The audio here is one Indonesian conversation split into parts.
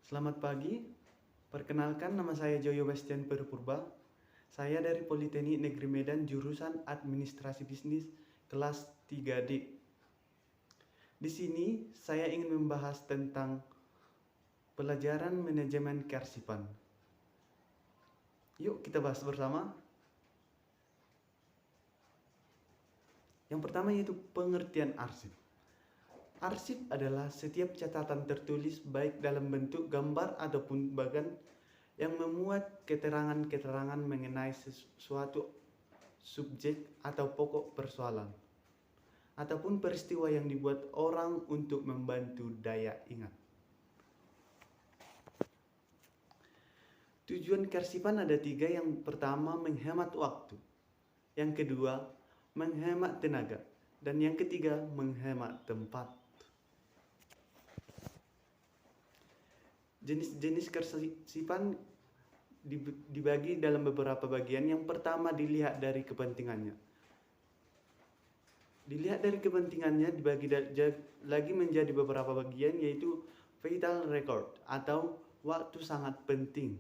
Selamat pagi, perkenalkan nama saya Joyo Bastian Perpurba. Saya dari Politeknik Negeri Medan jurusan Administrasi Bisnis kelas 3D. Di sini saya ingin membahas tentang pelajaran manajemen kearsipan. Yuk kita bahas bersama. Yang pertama yaitu pengertian arsip. Arsip adalah setiap catatan tertulis baik dalam bentuk gambar ataupun bahkan yang memuat keterangan-keterangan mengenai sesuatu subjek atau pokok persoalan ataupun peristiwa yang dibuat orang untuk membantu daya ingat. Tujuan kearsipan ada 3. Yang pertama menghemat waktu, yang kedua menghemat tenaga, dan yang ketiga menghemat tempat. Jenis-jenis kearsipan dibagi dalam beberapa bagian. Yang pertama dilihat dari kepentingannya. Dilihat dari kepentingannya dibagi lagi menjadi beberapa bagian, yaitu vital record atau waktu sangat penting.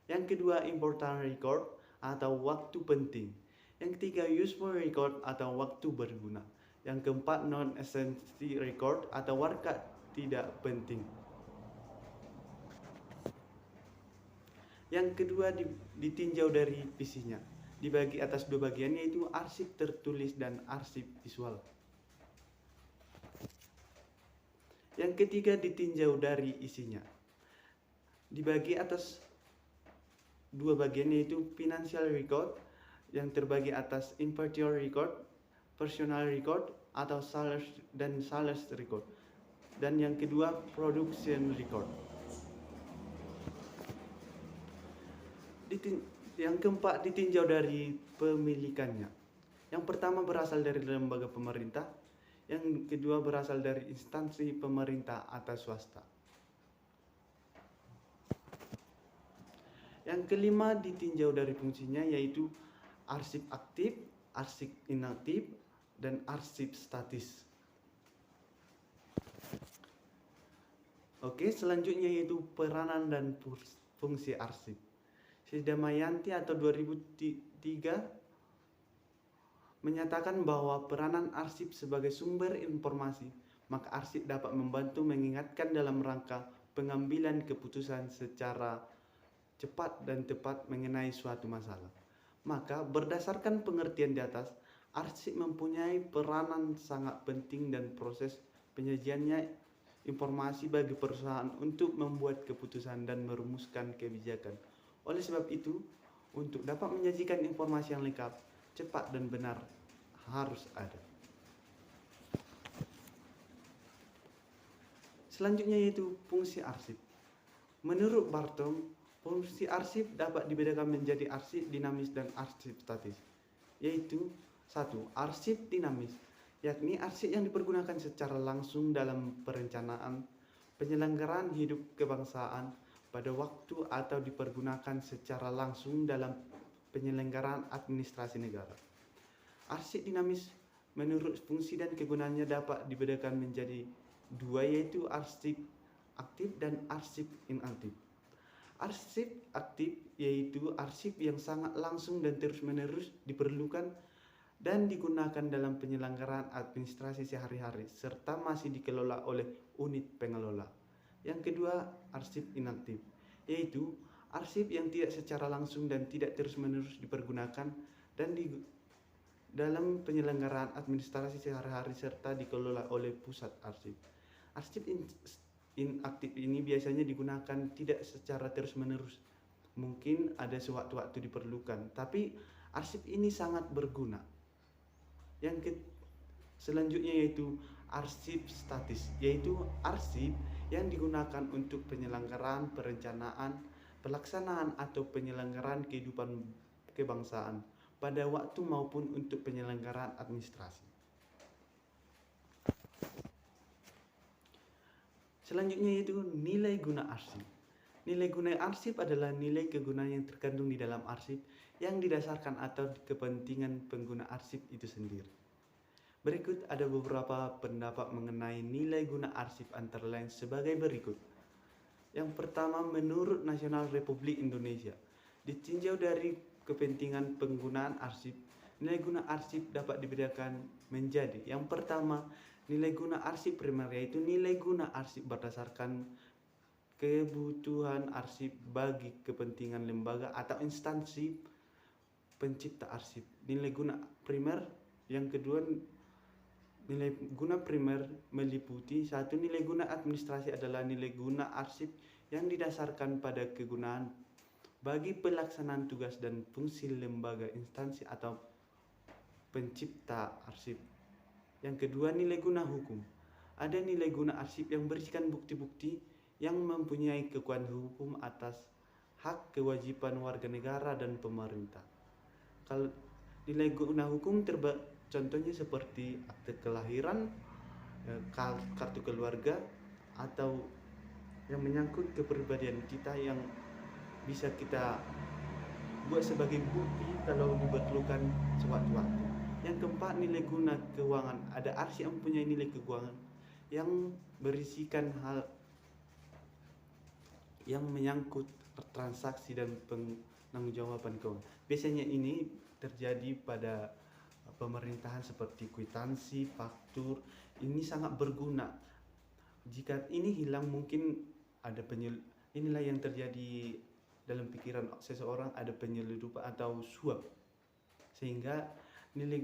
Yang kedua important record atau waktu penting. Yang ketiga useful record atau waktu berguna. Yang keempat non-essential record atau warga tidak penting. Yang kedua ditinjau dari isinya. Dibagi atas 2 bagian, yaitu arsip tertulis dan arsip visual. Yang ketiga ditinjau dari isinya. Dibagi atas 2 bagian, yaitu financial record yang terbagi atas inventory record, personal record atau sales record. Dan yang kedua production record. Yang keempat ditinjau dari pemilikannya. Yang pertama berasal dari lembaga pemerintah, yang kedua berasal dari instansi pemerintah atau swasta. Yang kelima ditinjau dari fungsinya, yaitu arsip aktif, arsip inaktif, dan arsip statis. Oke, selanjutnya yaitu peranan dan fungsi arsip. Damayanti atau 2003 menyatakan bahwa peranan arsip sebagai sumber informasi, maka arsip dapat membantu mengingatkan dalam rangka pengambilan keputusan secara cepat dan tepat mengenai suatu masalah. Maka berdasarkan pengertian di atas, arsip mempunyai peranan sangat penting dan proses penyajiannya informasi bagi perusahaan untuk membuat keputusan dan merumuskan kebijakan. Oleh sebab itu, untuk dapat menyajikan informasi yang lengkap, cepat dan benar harus ada. Selanjutnya yaitu fungsi arsip. Menurut Bartom, fungsi arsip dapat dibedakan menjadi arsip dinamis dan arsip statis. Yaitu 1. Arsip dinamis, yakni arsip yang dipergunakan secara langsung dalam perencanaan penyelenggaraan hidup kebangsaan pada waktu atau dipergunakan secara langsung dalam penyelenggaraan administrasi negara. Arsip dinamis menurut fungsi dan kegunaannya dapat dibedakan menjadi 2, yaitu arsip aktif dan arsip inaktif. Arsip aktif yaitu arsip yang sangat langsung dan terus-menerus diperlukan dan digunakan dalam penyelenggaraan administrasi sehari-hari serta masih dikelola oleh unit pengelola. Yang kedua, arsip inaktif, yaitu arsip yang tidak secara langsung dan tidak terus-menerus dipergunakan dan dalam penyelenggaraan administrasi sehari-hari serta dikelola oleh pusat arsip. Arsip inaktif ini biasanya digunakan tidak secara terus-menerus. Mungkin ada sewaktu-waktu diperlukan, tapi arsip ini sangat berguna. Selanjutnya yaitu arsip statis, yaitu arsip yang digunakan untuk penyelenggaraan, perencanaan, pelaksanaan atau penyelenggaraan kehidupan kebangsaan pada waktu maupun untuk penyelenggaraan administrasi. Selanjutnya yaitu nilai guna arsip. Nilai guna arsip adalah nilai kegunaan yang terkandung di dalam arsip yang didasarkan atau kepentingan pengguna arsip itu sendiri. Berikut ada beberapa pendapat mengenai nilai guna arsip, antara lain sebagai berikut. Yang pertama, menurut Nasional Republik Indonesia, ditinjau dari kepentingan penggunaan arsip, nilai guna arsip dapat dibedakan menjadi: yang pertama, nilai guna arsip primer, yaitu nilai guna arsip berdasarkan kebutuhan arsip bagi kepentingan lembaga atau instansi pencipta arsip. Nilai guna primer. Yang kedua, nilai guna primer meliputi: satu, nilai guna administrasi adalah nilai guna arsip yang didasarkan pada kegunaan bagi pelaksanaan tugas dan fungsi lembaga, instansi atau pencipta arsip. Yang kedua, nilai guna hukum. Ada nilai guna arsip yang berisikan bukti-bukti yang mempunyai kekuatan hukum atas hak kewajiban warga negara dan pemerintah. Kalau nilai guna hukum contohnya seperti akte kelahiran, kartu keluarga, atau yang menyangkut kepribadian kita yang bisa kita buat sebagai bukti kalau diperlukan sewaktu-waktu. Yang keempat, nilai guna keuangan. Ada arsip yang mempunyai nilai keuangan yang berisikan hal yang menyangkut transaksi dan penanggung-jawaban keuangan. Biasanya ini terjadi pada pemerintahan seperti kwitansi, faktur. Ini sangat berguna. Jika ini hilang, mungkin ada inilah yang terjadi dalam pikiran seseorang, ada penyelundupan atau suap. Sehingga nilai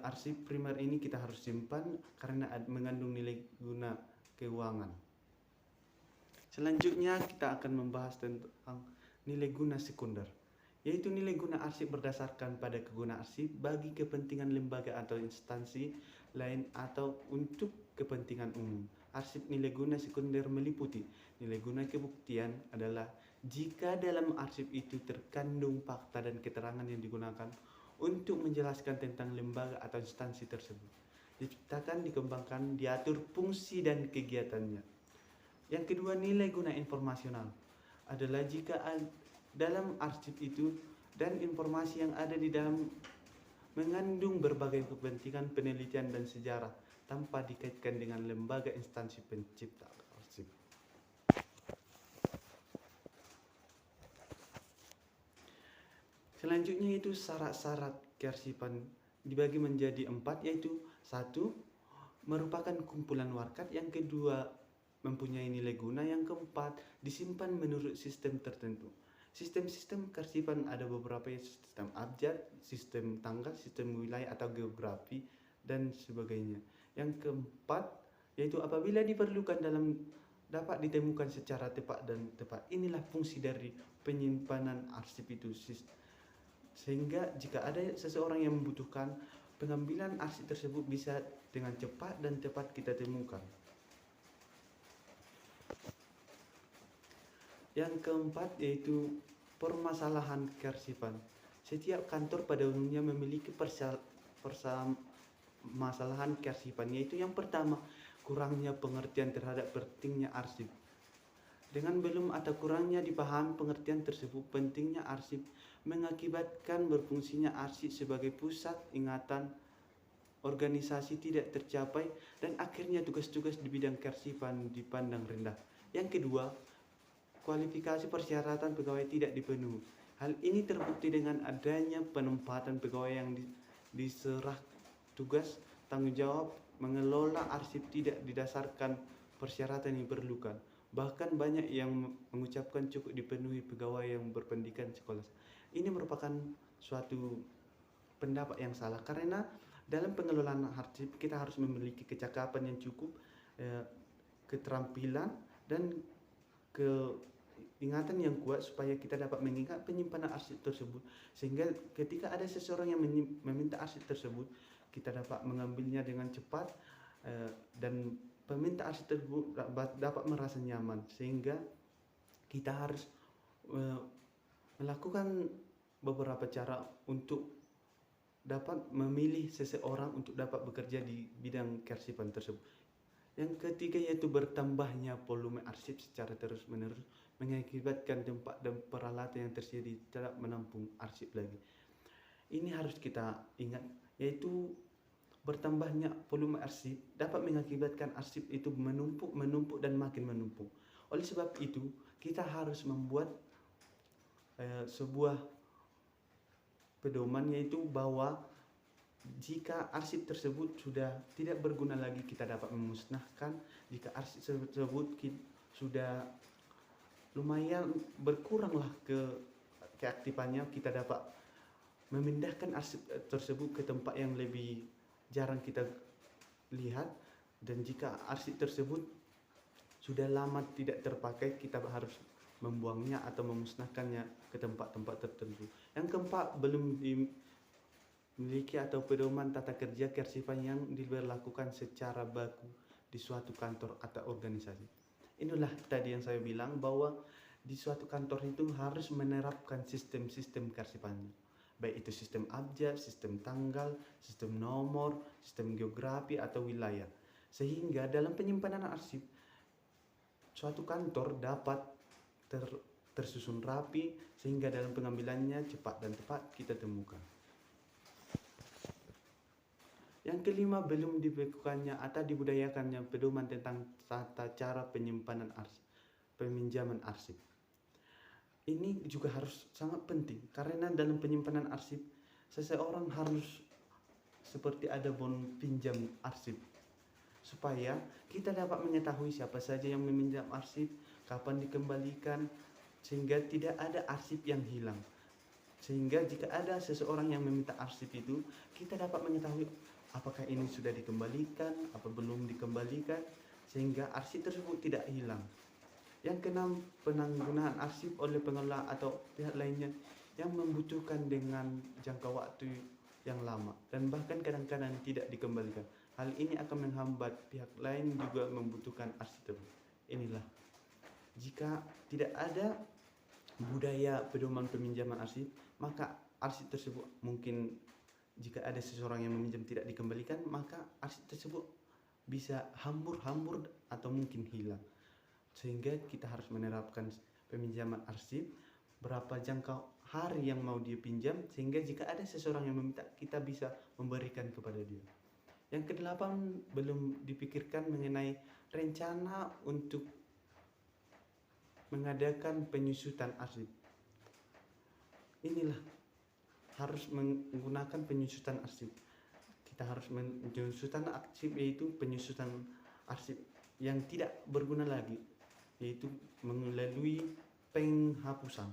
arsip primer ini kita harus simpan karena mengandung nilai guna keuangan. Selanjutnya kita akan membahas tentang nilai guna sekunder, yaitu nilai guna arsip berdasarkan pada kegunaan arsip bagi kepentingan lembaga atau instansi lain atau untuk kepentingan umum. Arsip nilai guna sekunder meliputi: nilai guna kebuktian adalah jika dalam arsip itu terkandung fakta dan keterangan yang digunakan untuk menjelaskan tentang lembaga atau instansi tersebut, diciptakan, dikembangkan, diatur fungsi dan kegiatannya. Yang kedua, nilai guna informasional adalah jika dalam arsip itu dan informasi yang ada di dalam mengandung berbagai kepentingan penelitian dan sejarah tanpa dikaitkan dengan lembaga instansi pencipta arsip. Selanjutnya itu syarat-syarat kearsipan dibagi menjadi 4, yaitu 1, merupakan kumpulan warkat. Yang kedua, mempunyai nilai guna. Yang keempat, disimpan menurut sistem tertentu. Sistem-sistem kearsipan ada beberapa, yaitu sistem abjad, sistem tanggal, sistem wilayah atau geografi, dan sebagainya. Yang keempat, yaitu apabila diperlukan dapat ditemukan secara tepat dan tepat. Inilah fungsi dari penyimpanan arsip itu, sehingga jika ada seseorang yang membutuhkan, pengambilan arsip tersebut bisa dengan cepat dan tepat kita temukan. Yang keempat, yaitu permasalahan kearsipan. Setiap kantor pada umumnya memiliki permasalahan kearsipan, yaitu yang pertama, kurangnya pengertian terhadap pentingnya arsip. Dengan belum atau kurangnya dipahami pengertian tersebut, pentingnya arsip mengakibatkan berfungsinya arsip sebagai pusat ingatan organisasi tidak tercapai dan akhirnya tugas-tugas di bidang kearsipan dipandang rendah. Yang kedua, kualifikasi persyaratan pegawai tidak dipenuhi. Hal ini terbukti dengan adanya penempatan pegawai yang diserah tugas tanggung jawab mengelola arsip tidak didasarkan persyaratan yang diperlukan. Bahkan banyak yang mengucapkan cukup dipenuhi pegawai yang berpendidikan sekolah. Ini merupakan suatu pendapat yang salah, karena dalam pengelolaan arsip kita harus memiliki kecakapan yang cukup, keterampilan dan keingatan yang kuat supaya kita dapat mengingat penyimpanan arsip tersebut, sehingga ketika ada seseorang yang meminta arsip tersebut, kita dapat mengambilnya dengan cepat, dan peminta arsip tersebut dapat merasa nyaman. Sehingga kita harus melakukan beberapa cara untuk dapat memilih seseorang untuk dapat bekerja di bidang kearsipan tersebut. Yang ketiga, yaitu bertambahnya volume arsip secara terus-menerus mengakibatkan tempat dan peralatan yang tersedia tidak menampung arsip lagi. Ini harus kita ingat, yaitu bertambahnya volume arsip dapat mengakibatkan arsip itu menumpuk dan makin menumpuk. Oleh sebab itu, kita harus membuat sebuah pedoman, yaitu bahwa jika arsip tersebut sudah tidak berguna lagi, kita dapat memusnahkan. Jika arsip tersebut sudah lumayan berkuranglah keaktifannya, kita dapat memindahkan arsip tersebut ke tempat yang lebih jarang kita lihat. Dan jika arsip tersebut sudah lama tidak terpakai, kita harus membuangnya atau memusnahkannya ke tempat-tempat tertentu. Yang keempat, belum dimiliki atau pedoman tata kerja kearsipan yang diberlakukan secara baku di suatu kantor atau organisasi. Inilah tadi yang saya bilang, bahwa di suatu kantor itu harus menerapkan sistem-sistem kearsipannya, baik itu sistem abjad, sistem tanggal, sistem nomor, sistem geografi atau wilayah, sehingga dalam penyimpanan arsip suatu kantor dapat tersusun rapi, sehingga dalam pengambilannya cepat dan tepat kita temukan. Yang kelima, belum dibekukannya atau dibudayakannya pedoman tentang tata cara penyimpanan arsip, peminjaman arsip. Ini juga harus sangat penting, karena dalam penyimpanan arsip seseorang harus seperti ada bon pinjam arsip, supaya kita dapat mengetahui siapa saja yang meminjam arsip, kapan dikembalikan, sehingga tidak ada arsip yang hilang. Sehingga jika ada seseorang yang meminta arsip itu, kita dapat mengetahui apakah ini sudah dikembalikan, apa belum dikembalikan, sehingga arsip tersebut tidak hilang. Yang keenam, penanggulangan arsip oleh pengelola atau pihak lainnya yang membutuhkan dengan jangka waktu yang lama dan bahkan kadang-kadang tidak dikembalikan. Hal ini akan menghambat pihak lain juga membutuhkan arsip tersebut. Inilah, jika tidak ada budaya pedoman peminjaman arsip, maka arsip tersebut mungkin, jika ada seseorang yang meminjam tidak dikembalikan, maka arsip tersebut bisa hambur-hambur atau mungkin hilang. Sehingga kita harus menerapkan peminjaman arsip, berapa jangka hari yang mau dia pinjam, sehingga jika ada seseorang yang meminta, kita bisa memberikan kepada dia. Yang kedelapan, belum dipikirkan mengenai rencana untuk mengadakan penyusutan arsip. Inilah, harus menggunakan penyusutan arsip. Kita harus penyusutan arsip, yaitu penyusutan arsip yang tidak berguna lagi, yaitu melalui penghapusan.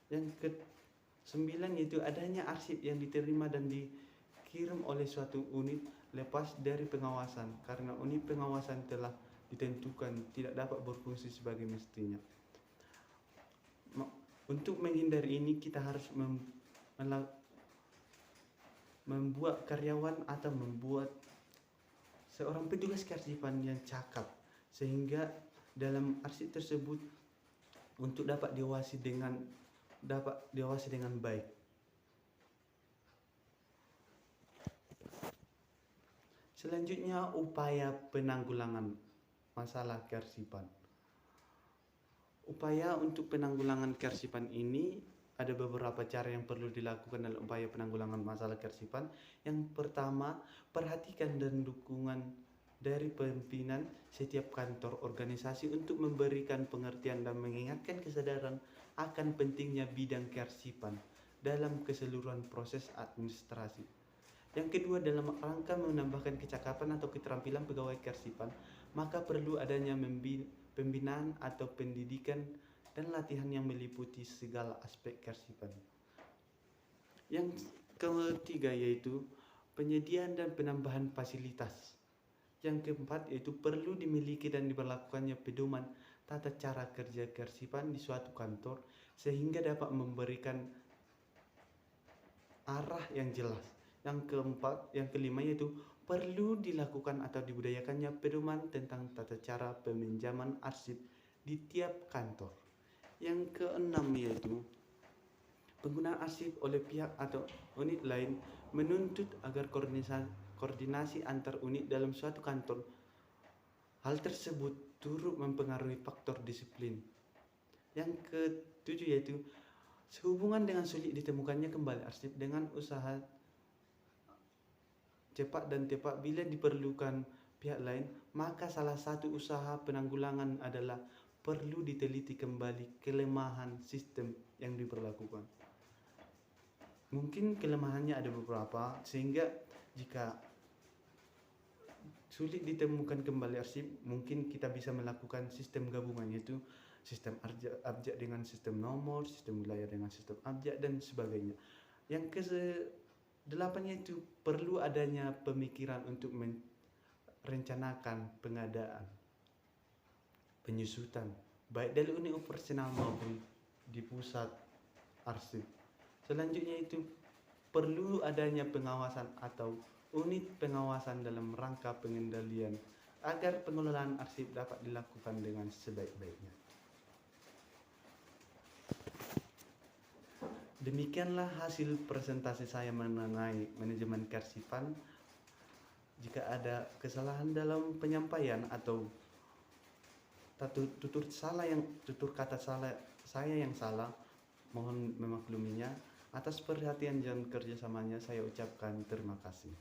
Yang ke-9, yaitu adanya arsip yang diterima dan dikirim oleh suatu unit lepas dari pengawasan, karena unit pengawasan telah ditentukan tidak dapat berfungsi sebagai mestinya. Untuk menghindari ini, kita harus membuat karyawan atau membuat seorang petugas kearsipan yang cakap, sehingga dalam arsip tersebut untuk dapat diawasi dengan baik. Selanjutnya, upaya penanggulangan masalah kearsipan. Upaya untuk penanggulangan kearsipan ini ada beberapa cara yang perlu dilakukan dalam upaya penanggulangan masalah kearsipan. Yang pertama, perhatikan dan dukungan dari pimpinan setiap kantor organisasi untuk memberikan pengertian dan mengingatkan kesadaran akan pentingnya bidang kearsipan dalam keseluruhan proses administrasi. Yang kedua, dalam rangka menambahkan kecakapan atau keterampilan pegawai kearsipan, maka perlu adanya pembinaan atau pendidikan dan latihan yang meliputi segala aspek kearsipan. Yang ketiga, yaitu penyediaan dan penambahan fasilitas. Yang keempat, yaitu perlu dimiliki dan diberlakukannya pedoman tata cara kerja kearsipan di suatu kantor, sehingga dapat memberikan arah yang jelas. Yang kelima, yaitu perlu dilakukan atau dibudayakannya pedoman tentang tata cara peminjaman arsip di tiap kantor. Yang keenam, yaitu penggunaan arsip oleh pihak atau unit lain menuntut agar koordinasi antar unit dalam suatu kantor. Hal tersebut turut mempengaruhi faktor disiplin. Yang ketujuh, yaitu sehubungan dengan sulit ditemukannya kembali arsip dengan usaha cepat dan tepat bila diperlukan pihak lain, maka salah satu usaha penanggulangan adalah perlu diteliti kembali kelemahan sistem yang diberlakukan. Mungkin kelemahannya ada beberapa, sehingga jika sulit ditemukan kembali arsip, mungkin kita bisa melakukan sistem gabungan, yaitu sistem abjad dengan sistem nomor, sistem wilayah dengan sistem abjad, dan sebagainya. Yang ke-8 itu perlu adanya pemikiran untuk merencanakan pengadaan, penyusutan, baik dari unit operasional maupun di pusat arsip. Selanjutnya itu perlu adanya pengawasan atau unit pengawasan dalam rangka pengendalian agar pengelolaan arsip dapat dilakukan dengan sebaik-baiknya. Demikianlah hasil presentasi saya mengenai manajemen kearsipan. Jika ada kesalahan dalam penyampaian atau tutur kata salah saya yang salah, mohon memakluminya. Atas perhatian dan kerjasamanya saya ucapkan terima kasih.